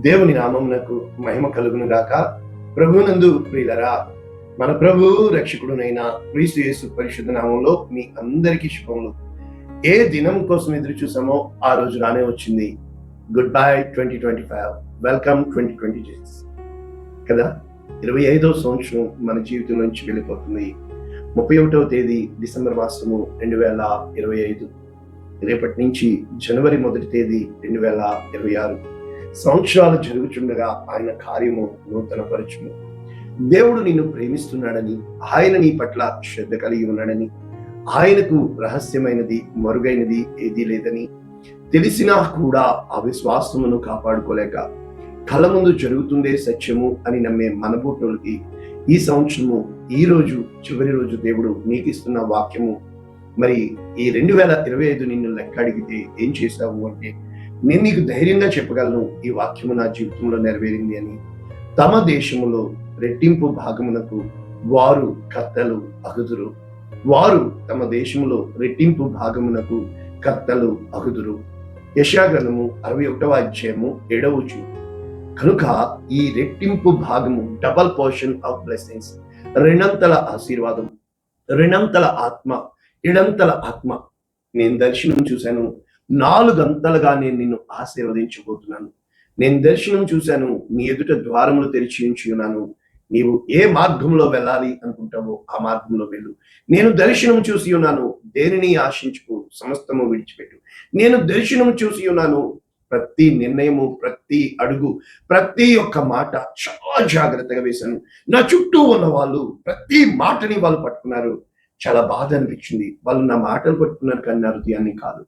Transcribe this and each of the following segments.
దేవుని నామమునకు మహిమ కలుగును గాక. ప్రభునందు ప్రియులరా, మన ప్రభు రక్షకుడునైన క్రీస్తు యేసు పరిశుద్ధ నామంలో మీ అందరికీ శుభములు. ఏ దినం కోసం ఎదురు చూసామో ఆ రోజు రానే వచ్చింది. గుడ్ బై 2025, వెల్కమ్ 2026 కదా. 25వ సంవత్సరం మన జీవితం నుంచి వెళ్ళిపోతుంది. 31వ తేదీ డిసెంబర్ మాసము 2025. రేపటి నుంచి జనవరి 1వ తేదీ 2026 సంవత్సరాలు జరుగుతుండగా ఆయన కార్యము నూతనపరచుము. దేవుడు నిన్ను ప్రేమిస్తున్నాడని, ఆయన నీ పట్ల శ్రద్ధ కలిగి ఉన్నాడని, ఆయనకు రహస్యమైనది మరుగైనది ఏదీ లేదని తెలిసినా కూడా ఆ విశ్వాసమును కాపాడుకోలేక కళ్ళ ముందు జరుగుతుందే సత్యము అని నమ్మే మనబోటోళ్ళకి ఈ సంవత్సరము, ఈ రోజు చివరి రోజు దేవుడు నీకు ఇస్తున్న వాక్యము. మరి ఈ 2025 నిన్ను లెక్క అడిగితే ఏం చేశావు అంటే, నేను నీకు ధైర్యంగా చెప్పగలను, ఈ వాక్యము నా జీవితంలో నెరవేరింది అని. తమ దేశములో రెట్టింపు భాగమునకు వారు కర్తలు అగుదురు. వారు తమ దేశములో రెట్టింపు భాగమునకు కర్తలు అగుదురు. యెషయా గ్రంథము 61వ అధ్యాయము 7వ వచనం. కనుక ఈ రెట్టింపు భాగము, డబల్ పోర్షన్ ఆఫ్ బ్లెస్సింగ్స్, రెండంతల ఆశీర్వాదం, రెండంతల ఆత్మ, ఇడంతల ఆత్మ. నేను దర్శనం చూశాను, 4 అంతలుగా నేను నిన్ను ఆశీర్వదించబోతున్నాను. నేను దర్శనం చూశాను, నీ ఎదుట ద్వారములు తెరిచి ఉంచి ఉన్నాను. నీవు ఏ మార్గంలో వెళ్ళాలి అనుకుంటావో ఆ మార్గంలో వెళ్ళు. నేను దర్శనం చూసి ఉన్నాను, దేనిని ఆశించుకో, సమస్తము విడిచిపెట్టు. నేను దర్శనం చూసి ఉన్నాను, ప్రతి నిర్ణయము, ప్రతి అడుగు, ప్రతి ఒక్క మాట చాలా జాగ్రత్తగా వేశాను. నా చుట్టూ ఉన్న వాళ్ళు ప్రతి మాటని వాళ్ళు పట్టుకున్నారు. చాలా బాధ అనిపించింది. వాళ్ళు నా మాటలు పట్టుకున్నారు కానీ నా హృదయాన్ని కాదు.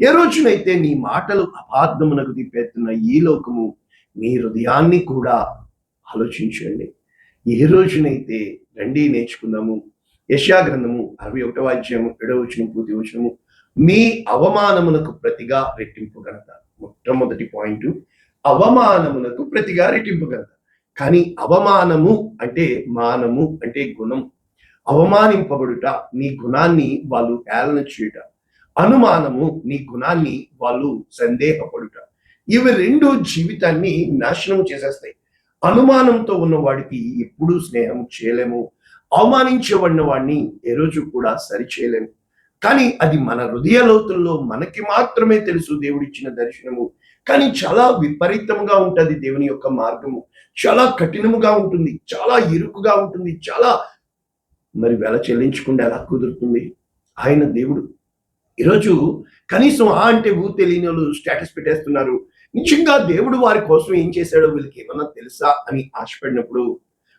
ఏ రోజునైతే నీ మాటలు అపార్థమునకు తిప్పేస్తున్న ఈ లోకము నీ హృదయాన్ని కూడా ఆలోచించండి. ఏ రోజునైతే రండి నేర్చుకుందాము. యెషయా గ్రంథము 61వ అధ్యాయము 7వ వచనం పూర్తి వచనము. మీ అవమానమునకు ప్రతిగా రెట్టింపు ఘనత. మొట్టమొదటి పాయింట్, అవమానమునకు ప్రతిగా రెట్టింపు ఘనత. కానీ అవమానము అంటే మానము అంటే గుణం. అవమానింపబడుట నీ గుణాన్ని వాళ్ళు హేళన చేయుట. అనుమానము నీ గుణాన్ని వాళ్ళు సందేహపడుట. ఇవి రెండు జీవితాన్ని నాశనం చేసేస్తాయి. అనుమానంతో ఉన్న వాడికి ఎప్పుడూ స్నేహం చేయలేము. అవమానించబడిన వాడిని ఏ రోజు కూడా సరిచేయలేము. కానీ అది మన హృదయ లోతుల్లో మనకి మాత్రమే తెలుసు దేవుడిచ్చిన దర్శనము. కానీ చాలా విపరీతంగా ఉంటుంది దేవుని యొక్క మార్గము. చాలా కఠినముగా ఉంటుంది, చాలా ఇరుకుగా ఉంటుంది, చాలా మరి వెల చెల్లించకుండా ఎలా కుదురుతుంది? ఆయన దేవుడు. ఈరోజు కనీసం ఆ అంటే ఊ తెలియని వాళ్ళు స్టేటస్ పెట్టేస్తున్నారు. నిజంగా దేవుడు వారి కోసం ఏం చేశాడో వీళ్ళకి ఏమన్నా తెలుసా అని ఆశపడినప్పుడు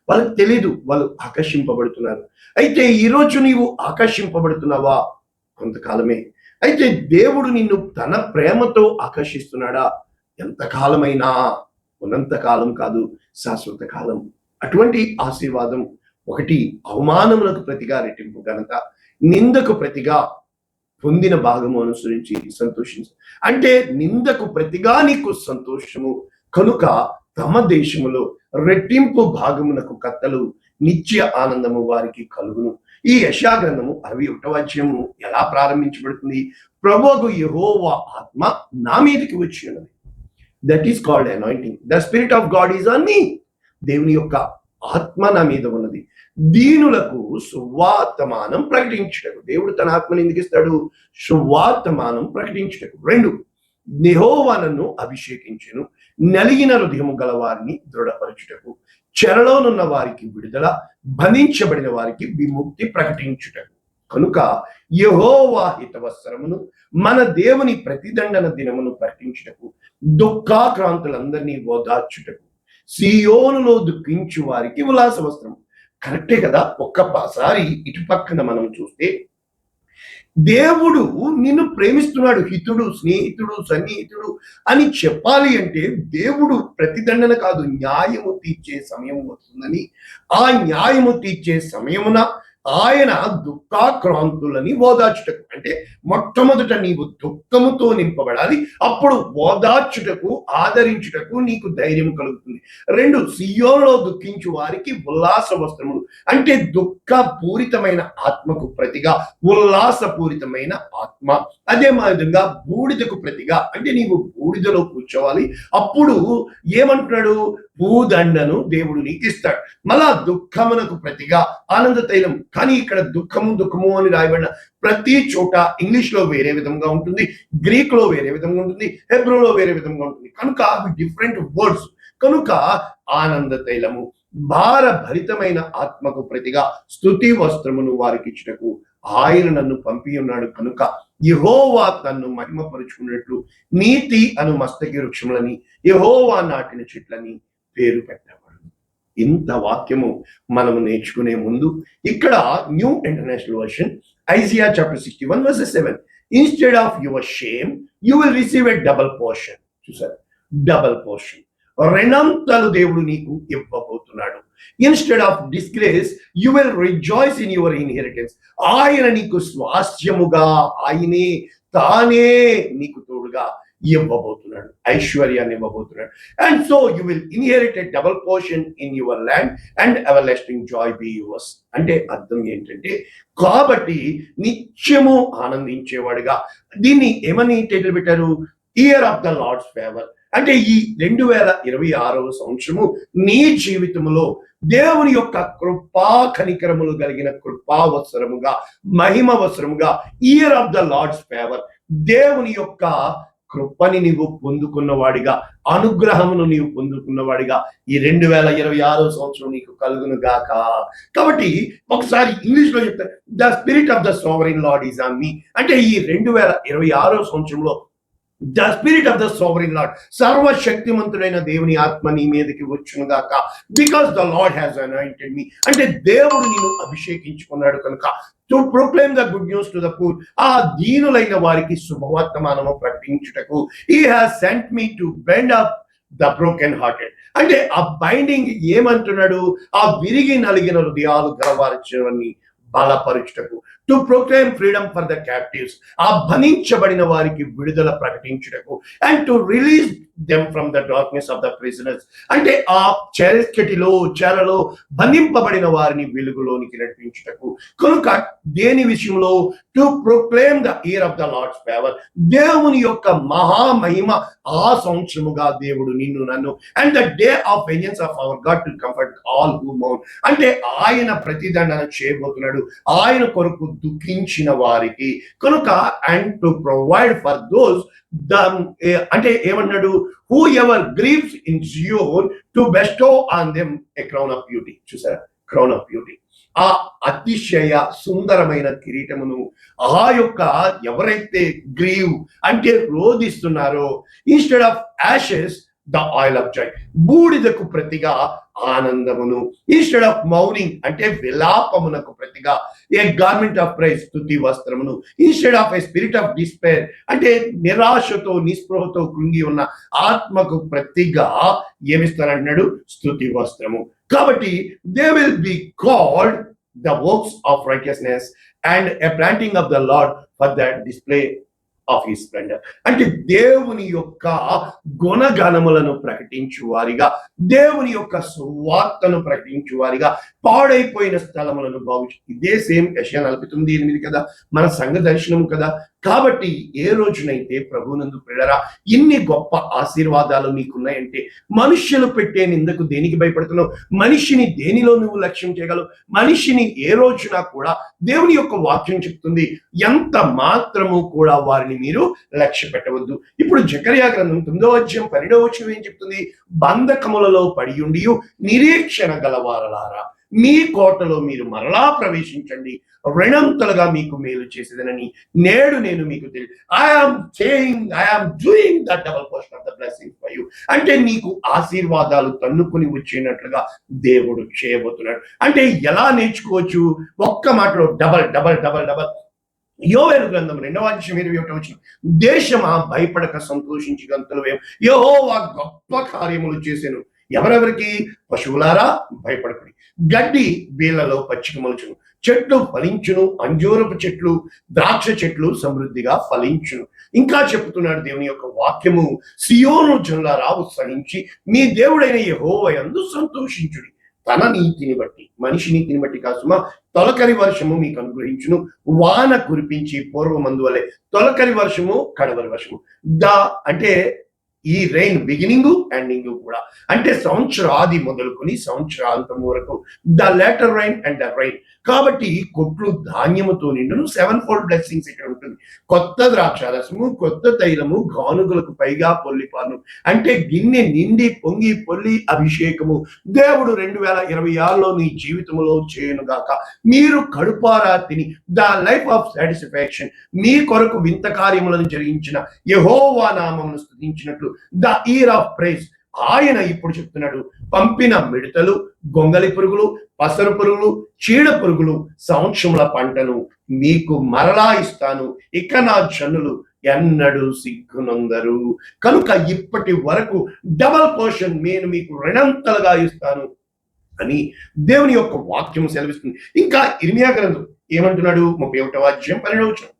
వాళ్ళకి తెలీదు, వాళ్ళు ఆకర్షింపబడుతున్నారు. అయితే ఈరోజు నీవు ఆకర్షింపబడుతున్నావా? కొంతకాలమే. అయితే దేవుడు నిన్ను తన ప్రేమతో ఆకర్షిస్తున్నాడా? ఎంతకాలమైనా, ఉన్నంతకాలం కాదు, శాశ్వత కాలం. అటువంటి ఆశీర్వాదం ఒకటి, అవమానములకు ప్రతిగా రెట్టింపు ఘనత, నిందకు ప్రతిగా పొందిన భాగము అనుసరించి సంతోషించు. అంటే నిందకు ప్రతిగా నీకు సంతోషము. కనుక తమ దేశములో రెట్టింపు భాగమునకు కర్తలు, నిత్య ఆనందము వారికి కలుగును. ఈ యెషయా గ్రంథము 61వ అధ్యాయము ఎలా ప్రారంభించబడుతుంది? ప్రభువు యెహోవా ఆత్మ నా మీదకి వచ్చి ఉన్నది. That is called anointing. The spirit of God is on me. దేవుని యొక్క ఆత్మ నా మీద ఉన్నది, దీనులకు సువార్తమానం ప్రకటించుటకు. దేవుడు తన ఆత్మని ఎందుకు ఇస్తాడు? సువార్తమానం ప్రకటించుటకు. 2, యెహోవా నన్ను అభిషేకించెను, నలిగిన హృదయము గల వారిని దృఢపరచుటకు, చెరలోనున్న వారికి విడుదల, బంధించబడిన వారికి విముక్తి ప్రకటించుటకు. కనుక యెహోవా హితవత్సరమును, మన దేవుని ప్రతిదండన దినమును ప్రకటించుటకు, దుఃఖాక్రాంతులందరినీ ఓదార్చుటకు, సియోనులో దుఃఖించు వారికి ఉల్లాస వస్త్రం. కరెక్టే కదా. ఒక్కసారి ఇటు పక్కన మనం చూస్తే దేవుడు నిన్ను ప్రేమిస్తున్నాడు. హితుడు, స్నేహితుడు, సన్నిహితుడు అని చెప్పాలి అంటే దేవుడు ప్రతిదండన కాదు, న్యాయము తీర్చే సమయం వస్తుందని, ఆ న్యాయము తీర్చే సమయమున ఆయన దుఃఖాక్రాంతులని ఓదార్చుటకు, అంటే మొట్టమొదట నీవు దుఃఖముతో నింపబడాలి, అప్పుడు ఓదార్చుటకు, ఆదరించుటకు నీకు ధైర్యం కలుగుతుంది. 2, సియోనులో దుఃఖించు వారికి ఉల్లాస వస్త్రములు, అంటే దుఃఖపూరితమైన ఆత్మకు ప్రతిగా ఉల్లాసపూరితమైన ఆత్మ. అదే విధంగా బూడిదకు ప్రతిగా, అంటే నీవు బూడిదలో కూర్చోవాలి, అప్పుడు ఏమంటున్నాడు, భూదండను దేవుడు నీకు ఇస్తాడు. మళ్ళా దుఃఖమునకు ప్రతిగా ఆనంద తైలం. కానీ ఇక్కడ దుఃఖము అని రాయబడిన ప్రతి చోట ఇంగ్లీష్ లో వేరే విధంగా ఉంటుంది, గ్రీక్ లో వేరే విధంగా ఉంటుంది, హెబ్రోలో వేరే విధంగా ఉంటుంది, కనుక అవి డిఫరెంట్ వర్డ్స్. కనుక ఆనంద తైలము, భారభరితమైన ఆత్మకు ప్రతిగా స్తుతి వస్త్రమును వారికి ఇచ్చుటకు ఆయన నన్ను పంపి ఉన్నాడు, కనుక యెహోవా తన్ను మహిమపరుచుకున్నట్లు నీతి అను మస్తకి వృక్షములని యెహోవా నాటిన చెట్లని పేరు పెట్టబడు. ఇంత వాక్యము మనము నేర్చుకునే ముందు ఇక్కడ new international version, Isaiah chapter 61 verses 7, instead of your shame you will receive a double portion. చూసారు, డబుల్ పోర్షన్, రెండంతలు దేవుడు నీకు ఇవ్వబోతున్నాడు. Instead of disgrace you will rejoice in your inheritance. ఆయన నీకు స్వాస్థ్యముగా, ఆయనే తానే నీకు తోడుగా ఇవ్వబోతున్నాడు, ఐశ్వర్యాన్ని ఇవ్వబోతున్నాడు. And so you will inherit a double portion in your land and everlasting joy be yours. అంటే అర్థం ఏంటంటే, కాబట్టి నిత్యము ఆనందించేవాడుగా, దీన్ని ఏమని టైటిల్ పెట్టారు, year of the Lord's favour. అంటే ఈ 2026వ సంవత్సరము నీ జీవితంలో దేవుని యొక్క కృపా కనికరములు కలిగిన కృపావసరముగా, మహిమ వసరముగా, year of the Lord's favour, దేవుని యొక్క కృపని నీవు పొందుకున్నవాడిగా, అనుగ్రహమును నీవు పొందుకున్నవాడిగా ఈ 2026వ సంవత్సరం నీకు కలుగును గాక. కాబట్టి ఒకసారి ఇంగ్లీష్ లో చెప్తారు, the spirit of the sovereign Lord is on me. అంటే ఈ 2026వ సంవత్సరంలో the spirit of the sovereign Lord, సర్వశక్తిమంతుడైన దేవుని ఆత్మ నీ మీదకి వచ్చును గాక. Because the Lord has anointed me, అంటే దేవుడు నిన్ను అభిషేకించుకున్నాడు కనుక, to proclaim the good news to the poor, ఆ దీనులైన వారికి శుభవర్తమానము ప్రకటించుటకు. He has sent me to bend up the broken hearted. అంటే ఆ బైండింగ్ ఏమంటున్నాడు, ఆ విరిగి నలిగిన హృదయాలు గలవారిని బలపరుచుటకు, to proclaim freedom for the captives, ఆ బంధించబడిన వారికి విడుదల ప్రకటించుటకు, and to release them from the darkness of the prisoners, అంటే ఆ చెరలో బంధింపబడిన వారిని వెలుగులోనికి నడిపించుటకు. కనుక దేని విషయంలో, to proclaim the year of the Lord's favour, దేవుని యొక్క మహామహిమ ఆ సంవత్సరముగా దేవుడు నిన్ను నన్ను, and the day of vengeance of our God to comfort all who మౌన్, అంటే ఆయన ప్రతిదండన చేయబోతున్నాడు ఆయన కొరకు దుఃఖించిన వారికి. కనుక and to provide for those అంటే ఏమన్నాడు, whoever grieves in Zion to bestow on them a crown of beauty. చూసారా, క్రౌన్ ఆఫ్ బ్యూటీ, ఆ అతిశయ సుందరమైన కిరీటమును ఆ యొక్క ఎవరైతే గ్రీవ్ అంటే రోధిస్తున్నారో, instead of ashes the oil of joy, బూడిదకు ప్రతిగా ఆనందమును, ఇన్స్టెడ్ ఆఫ్ మౌనింగ్ అంటే విలాపమునకు ప్రతిగా ఏ గార్మెంట్ ఆఫ్ ప్రైజ్, స్తుతి వస్త్రమును, instead of a spirit of despair అంటే నిరాశతో నిస్పృహతో కృంగి ఉన్న ఆత్మకు ప్రతిగా ఏమిస్తానంటున్నాడు, స్తుతి వస్త్రము. కాబట్టి they will be called the works of righteousness and a planting of the lord for the display of his Splendor. అంటే దేవుని యొక్క గుణగణములను ప్రకటించు వారిగా, దేవుని యొక్క సువార్తను ప్రకటించు వారిగా, పాడైపోయిన స్థలములను బాగు. ఇదే సేమ్ యెషయా 49:8 కదా, మన సంఘ దర్శనము కదా. కాబట్టి ఏ రోజునైతే ప్రభువునందు ప్రియులారా ఇన్ని గొప్ప ఆశీర్వాదాలు నీకున్నాయంటే, మనుష్యులు పెట్టే నిందకు దేనికి భయపడుతున్నావు, మనిషిని దేనిలో నువ్వు లక్ష్యం చేయగలవు, మనిషిని ఏ రోజున కూడా దేవుని యొక్క వాక్యం చెప్తుంది, ఎంత మాత్రము కూడా వారిని మీరు లక్ష్య పెట్టవద్దు. ఇప్పుడు జకర్యా గ్రంథం 9:12 ఏం చెప్తుంది, బంధకములలో పడి ఉండి నిరీక్షణ గలవారలారా మీ కోటలో మీరు మరలా ప్రవేశించండి, రెండంతలుగా మీకు మేలు చేసేదనని నేడు నేను మీకు తెలియదు. I'm doing the double portion of the blessing for you. అంటే నీకు ఆశీర్వాదాలు తన్నుకొని వచ్చేటట్లుగా దేవుడు చేయబోతున్నాడు. అంటే ఎలా నేర్చుకోవచ్చు, ఒక్క మాటలో డబల్ డబల్ డబల్ డబల్. యోవేలు గ్రంథం 2:21, దేశమా భయపడక సంతోషించి గంతులు వేయు, యెహోవా గొప్ప కార్యములు చేసెను, ఎవరెవరికి? పశువులారా భయపడకుడి, గడ్డి వీళ్ళలో పచ్చిక మొలుచును, చెట్లు ఫలించును, అంజూరపు చెట్లు ద్రాక్ష చెట్లు సమృద్ధిగా ఫలించును. ఇంకా చెప్తున్నాడు దేవుని యొక్క వాక్యము, సియోను జనులారా ఉత్సహించి మీ దేవుడైన యెహోవా యందు సంతోషించుడి. తన నీతిని బట్టి, మనిషి నీతిని బట్టి కాసుమా, తొలకరి వర్షము మీకు అనుగ్రహించును, వాన కురిపించి పూర్వమందు వలె. తొలకరి వర్షము, కడవరి వర్షము. అంటే ఈ రెయిన్ బిగినింగ్ ఎండింగ్ కూడా, అంటే సంవత్సరాది మొదలుకొని సంవత్సరాంతం వరకు the later rain and the rain. కాబట్టి కొట్లు ధాన్యముతో నిండును, 7-fold బ్లెస్సింగ్స్ ఇక్కడ ఉంటుంది. కొత్త ద్రాక్షారసము, కొత్త తైలము, గానుగులకు పైగా పొల్లిపాను. అంటే గిన్నె నిండి పొంగి పొల్లి అభిషేకము దేవుడు 2026లో నీ జీవితంలో చేయనుగాక. మీరు కడుపారా తిని ద లైఫ్ ఆఫ్ సాటిస్ఫాక్షన్, మీ కొరకు వింత కార్యములను జరిగించిన యెహోవా నామమును స్తుతించినట్లు ద ఇయర్ ఆఫ్ ప్రైజ్. ఆయన ఇప్పుడు చెప్తున్నాడు, పంపిన మిడతలు, గొంగలి పురుగులు, పసరు పురుగులు, చీడ పురుగులు సంవత్సరముల పంటను మీకు మరలా ఇస్తాను, ఇక నా జనులు ఎన్నడూ సిగ్గునందరు. కనుక ఇప్పటి వరకు డబల్ పోర్షన్ నేను మీకు రెండంతలుగా ఇస్తాను అని దేవుని యొక్క వాక్యం సెలవిస్తుంది. ఇంకా ఇర్మియా గ్రంథం ఏమంటున్నాడు? 31వ అధ్యాయం 12వ వచనం,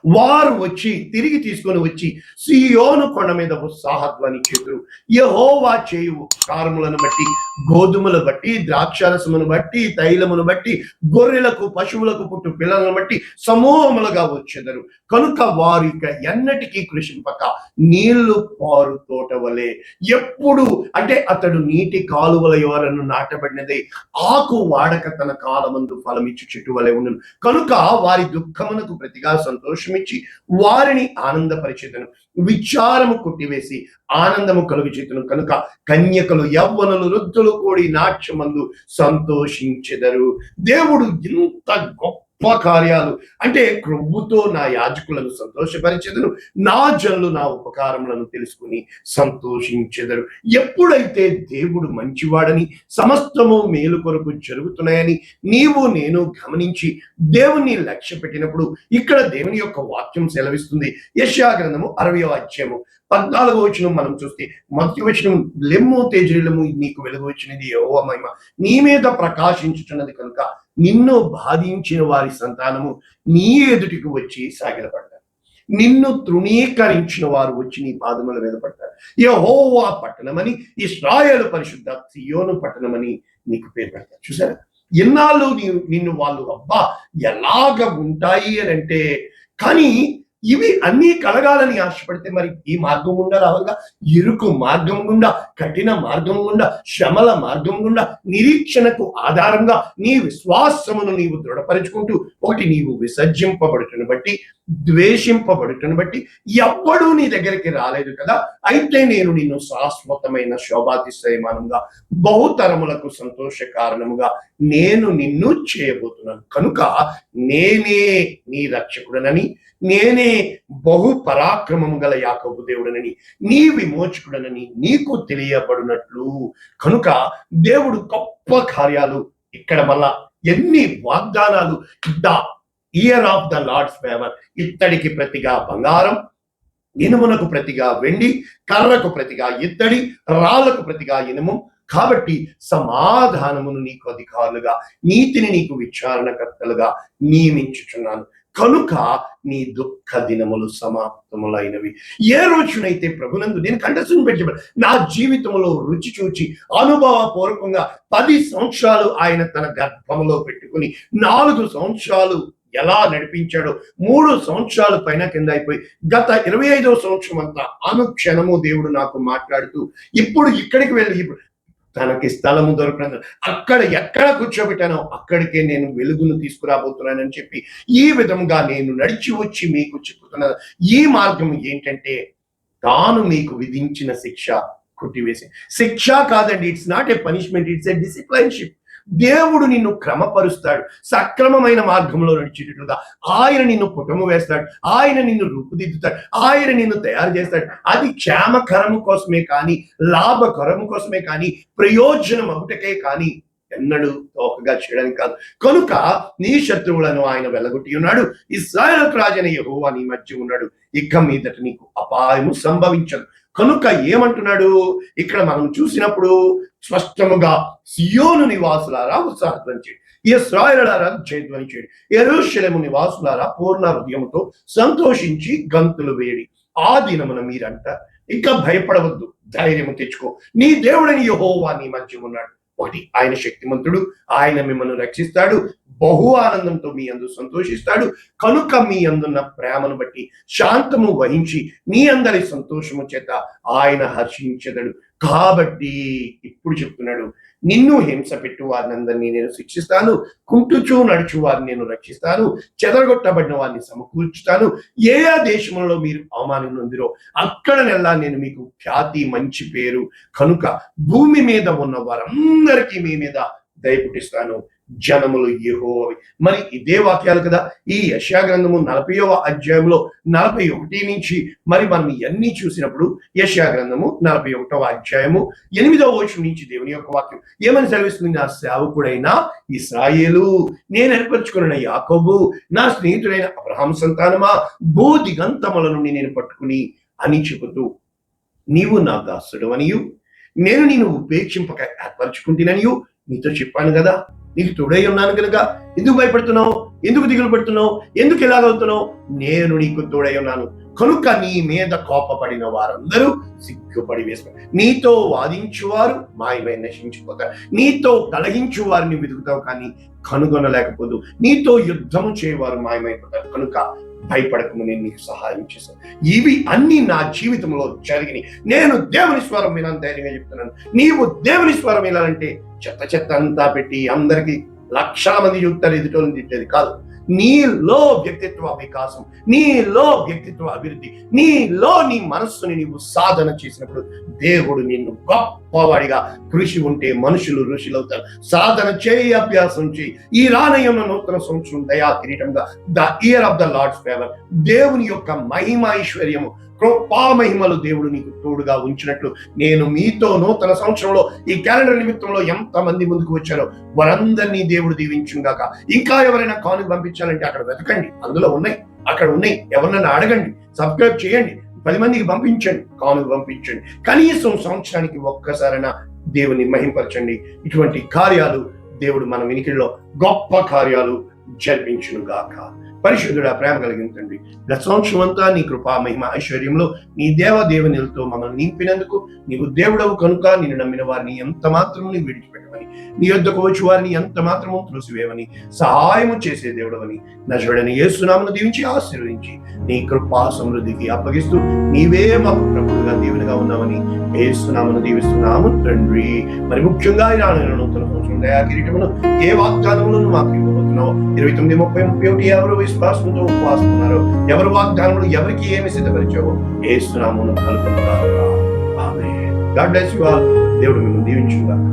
వారు వచ్చి తిరిగి తీసుకొని వచ్చి సియోను కొండ మీద ఉత్సాహధ్వని చేతురు, యెహోవా చేయు ఉపకారములను బట్టి, గోధుమలు బట్టి, ద్రాక్షారసమును బట్టి, తైలమును బట్టి, గొర్రెలకు పశువులకు పుట్టు పిల్లలను బట్టి సమూహములుగా వచ్చెదరు. కనుక వారు ఇక ఎన్నటికీ కృషింపక నీళ్లు పారు తోట వలె. ఎప్పుడు అంటే అతడు నీటి కాలువల యోరను నాటబడినదే, ఆకు వాడక తన కాలమందు ఫలమిచ్చు చెట్టు వలె ఉండును. కనుక వారి దుఃఖమునకు ప్రతిగా సంతోషమిచ్చి వారిని ఆనందపరిచేదను, విచారము కొట్టివేసి ఆనందము కలుగుచేతును. కనుక కన్యకలు, యవ్వనులు, వృద్ధులు కూడి నాట్యమందు సంతోషించెదరు. దేవుడు ఇంత గొప్ప కార్యాలు, అంటే క్రొవ్వుతో నా యాజకులను సంతోషపరిచెదను, నా జనులు నా ఉపకారములను తెలుసుకుని సంతోషించెదరు. ఎప్పుడైతే దేవుడు మంచివాడని, సమస్తము మేలు కొరకు జరుగుతున్నాయని నీవు నేను గమనించి దేవుణ్ణి లక్ష్య పెట్టినప్పుడు, ఇక్కడ దేవుని యొక్క వాక్యం సెలవిస్తుంది. యెషయా గ్రంథము 60వ అధ్యాయము 14వ వచనం మనం చూస్తే, మొదటి వచనం, లెమ్ము తేజరిల్లము, నీకు వెలుగు వచ్చినది, యెహోవా మహిమ నీ మీద ప్రకాశించుచున్నది కనుక నిన్ను బాధించిన వారి సంతానము నీ ఎదుటికి వచ్చి సాగిలపడతారు, నిన్ను తృణీకరించిన వారు వచ్చి నీ పాదముల మీద పడతారు. యెహోవా పట్టణమని, ఇశ్రాయేలు పరిశుద్ధ సియోను పట్టణమని నీకు పేరు పెడతారు. చూసారా, ఎన్నాళ్ళు నిన్ను వాళ్ళు అబ్బా ఎలాగ ఉంటాయి అని అంటే, కానీ ఇవి అన్నీ కలగాలని ఆశపడితే మరి ఈ మార్గం గుండా రావాలిగా. ఇరుకు మార్గం గుండా, కఠిన మార్గం గుండా, శ్రమల మార్గం గుండా, నిరీక్షణకు ఆధారంగా నీ విశ్వాసమును నీవు దృఢపరుచుకుంటూ, ఒకటి నీవు విసర్జింపబడుతున్న బట్టి, ద్వేషింపబడుతున్న బట్టి ఎవ్వడూ నీ దగ్గరికి రాలేదు కదా, అయితే నేను నిన్ను శాశ్వతమైన శోభాతిశయమానంగా, బహుతరములకు సంతోష కారణముగా నేను నిన్ను చేయబోతున్నాను. కనుక నేనే నీ రక్షకుడనని, నేనే బహు పరాక్రమము గల యాకోబు దేవుడనని, నీ విమోచకుడనని నీకు తెలియబడినట్లు. కనుక దేవుడు గొప్ప కార్యాలు ఇక్కడ మళ్ళా ఎన్ని వాగ్దానాలు. The year of the Lord's favour, ఇత్తడికి ప్రతిగా బంగారం, ఇనుమునకు ప్రతిగా వెండి, కర్రకు ప్రతిగా ఇత్తడి, రాళ్లకు ప్రతిగా ఇనుము. కాబట్టి సమాధానమును నీకు అధికారులుగా, నీతిని నీకు విచారణకర్తలుగా నియమించుచున్నాను. కనుక నీ దుఃఖ దినములు సమాప్తములైనవి. ఏ రోజునైతే ప్రభునందు నేను కంఠస్థం పెట్టి నా జీవితంలో రుచి చూచి అనుభవపూర్వకంగా 10 సంవత్సరాలు ఆయన తన గర్భంలో పెట్టుకుని 4 సంవత్సరాలు ఎలా నడిపించాడో, 3 సంవత్సరాలు పైన కింద అయిపోయి గత 25వ సంవత్సరం అంతా అనుక్షణము దేవుడు నాకు మాట్లాడుతూ, ఇప్పుడు ఇక్కడికి వెళ్ళి తనకి స్థలము దొరకదు, అక్కడ ఎక్కడ కూర్చోబెట్టానో అక్కడికే నేను వెలుగును తీసుకురాబోతున్నానని చెప్పి ఈ విధంగా నేను నడిచి వచ్చి మీకు చెప్పుతున్న ఈ మార్గం ఏంటంటే, తాను మీకు విధించిన శిక్ష కొట్టివేసి, శిక్ష కాదండి, it's not a punishment, it's a disciplineship. దేవుడు నిన్ను క్రమపరుస్తాడు, సక్రమమైన మార్గంలో నడిచేటట్లుగా ఆయన నిన్ను పుటము వేస్తాడు, ఆయన నిన్ను రూపుదిద్దుతాడు, ఆయన నిన్ను తయారు చేస్తాడు. అది క్షేమకరము కోసమే కానీ, లాభకరము కోసమే కానీ, ప్రయోజనం ఒకటకే కానీ ఎన్నడూ తోకగా చేయడానికి కాదు. కనుక నీ శత్రువులను ఆయన వెలగొట్టి ఉన్నాడు, ఇశ్రాయేలు రాజైన యెహోవా నీ మధ్య ఉన్నాడు, ఇక మీదట నీకు అపాయము సంభవించదు. కనుక ఏమంటున్నాడు ఇక్కడ మనం చూసినప్పుడు స్పష్టముగా, సియోను నివాసులారా ఉత్సాహధ్వని చేయండి, ఇశ్రాయేలులారా జయధ్వని చేయండి, యెరూషలేము నివాసులారా పూర్ణ హృదయంతో సంతోషించి గంతులు వేడి. ఆ దినమున మీరంట ఇక భయపడవద్దు, ధైర్యం తెచ్చుకో, నీ దేవుడని యెహోవా నీ మధ్య ఉన్నాడు. ఒకటి, ఆయన శక్తిమంతుడు, ఆయన మిమ్మల్ని రక్షిస్తాడు, బహు ఆనందంతో మీ అందు సంతోషిస్తాడు. కనుక మీ అందున్న ప్రేమను బట్టి శాంతము వహించి మీ అందరి సంతోషము చేత ఆయన హర్షించెదడు. కాబట్టి ఇప్పుడు చెప్తున్నాడు, నిన్ను హింస పెట్టు వారిని అందరినీ నేను శిక్షిస్తాను, కుంటుచూ నడుచు వారిని నేను రక్షిస్తాను, చెదరగొట్టబడిన వారిని సమకూర్చుతాను. ఏ దేశంలో మీరు అవమానం నొందిరో అక్కడనెల్లా నేను మీకు ఖ్యాతి, మంచి పేరు, కనుక భూమి మీద ఉన్న వారందరికీ మీ మీద దయ పుట్టిస్తాను. జనములు యెహోవావి. మరి ఇదే వాక్యాలు కదా ఈ యెషయా గ్రంథము 40వ అధ్యాయంలో 41 నుంచి మరి మనం ఇవన్నీ చూసినప్పుడు యెషయా గ్రంథము 41వ అధ్యాయము 8వ వచనం నుంచి దేవుని యొక్క వాక్యం ఏమని సెలవిస్తుంది? నా సేవకుడైన ఇశ్రాయేలు, నేను ఏర్పరచుకున్న యాకోబు, నా స్నేహితుడైన అబ్రహాము సంతానమా, భూదిగంతముల నుండి నేను పట్టుకుని అని చెబుతూ, నీవు నా దాసుడు అనియు నేను నిన్ను ఉపేక్షింపక ఏర్పరచుకుంటుననియు నీతో చెప్పాను కదా. నీకు తోడై ఉన్నాను కనుక ఎందుకు భయపడుతున్నావు? ఎందుకు దిగులు పడుతున్నావు? ఎందుకు ఎలాగవుతున్నావు? నేను నీకు తోడై ఉన్నాను కనుక నీ మీద కోపపడిన వారందరూ సిగ్గుపడి వేస్తారు. నీతో వాదించువారు మాయమై నశించిపోతారు. నీతో కలహించు వారిని వెతుకుతావు కానీ కనుగొనలేకపోదు. నీతో యుద్ధము చేయవారు మాయమైపోతారు. కనుక భయపడకము, నేను నీకు సహాయం చేశాను. ఇవి అన్ని నా జీవితంలో జరిగినాయి. నేను దేవుని స్వరం వినాలని ధైర్యంగా చెప్తున్నాను. నీవు దేవుని స్వరం వినాలంటే చెత్త అంతా పెట్టి అందరికి లక్షల మంది చూస్తారు ఎదుటోళ్ళని తిట్టేది కాదు. నీలో వ్యక్తిత్వ వికాసం, నీలో వ్యక్తిత్వ అభివృద్ధి, నీలో నీ మనస్సుని నీవు సాధన చేసినప్పుడు దేవుడు నిన్ను గొప్పవాడిగా, కృషి ఉంటే మనుషులు ఋషులవుతారు. సాధన చేయి, అభ్యాసం చేయి. ఈ రానయ్యున్న నూతన సంవత్సరం దయా కిరీటంగా, the year of the Lord's favour, దేవుని యొక్క మహిమైశ్వర్యము, కృపా మహిమలు దేవుడు నీకు తోడుగా ఉంచినట్లు నేను మీతో నూతన సంవత్సరంలో ఈ క్యాలెండర్ నిమిత్తంలో ఎంతమంది ముందుకు వచ్చారో వారందరినీ దేవుడు దీవించుగాక. ఇంకా ఎవరైనా కానుక పంపించాలంటే అక్కడ వెతకండి, అందులో ఉన్నాయి, అక్కడ ఉన్నాయి. ఎవరినైనా అడగండి, సబ్స్క్రైబ్ చేయండి, 10 మందికి పంపించండి, కానుక పంపించండి. కనీసం సంవత్సరానికి ఒక్కసారైనా దేవుని మహింపరచండి. ఇటువంటి కార్యాలు దేవుడు మన వినికిడిలో గొప్ప కార్యాలు జరిపించును గాక. పరిశుద్ధుడా, ప్రేమ కలిగిన తండ్రి, గత సంవత్సరం అంతా నీ కృపా మహిమ ఐశ్వర్యంలో నీ దేవదేవనిలతో మమ్మల్ని నింపినందుకు నీవు దేవుడవు కనుక నిన్ను నమ్మిన వారిని ఎంత మాత్రము నీ విడిచిపెట్టమని, నీ యొద్దకు వచ్చి వారిని ఎంత మాత్రము త్రోసివేయమని సహాయము చేసే దేవుడవని నజరుడైన యేసు నామమున దీవించి ఆశీర్వదించి నీ కృపా సమృద్ధికి అప్పగిస్తూ నీవే మాకు ప్రభువుగా దేవునిగా ఉన్నామని యేసు నామమున దీవిస్తున్నాము తండ్రి. మరి ముఖ్యంగా ఈ రానున్న నూతన సంవత్సరం దయా కిరీటమును ఏ వాగ్దానములను మాకు ఇవ్వబోతున్నావు? 29, 30, 31 ఎవరు విశ్వాసంతో ఉపవాసం ఉన్నారు? ఎవరు వాగ్దానములు ఎవరికి ఏమి సిద్ధపరిచావో యేసు నామమున కలుగును గాక. Amen. God bless you all. దేవుడు మిమ్మల్ని దీవించుగాక.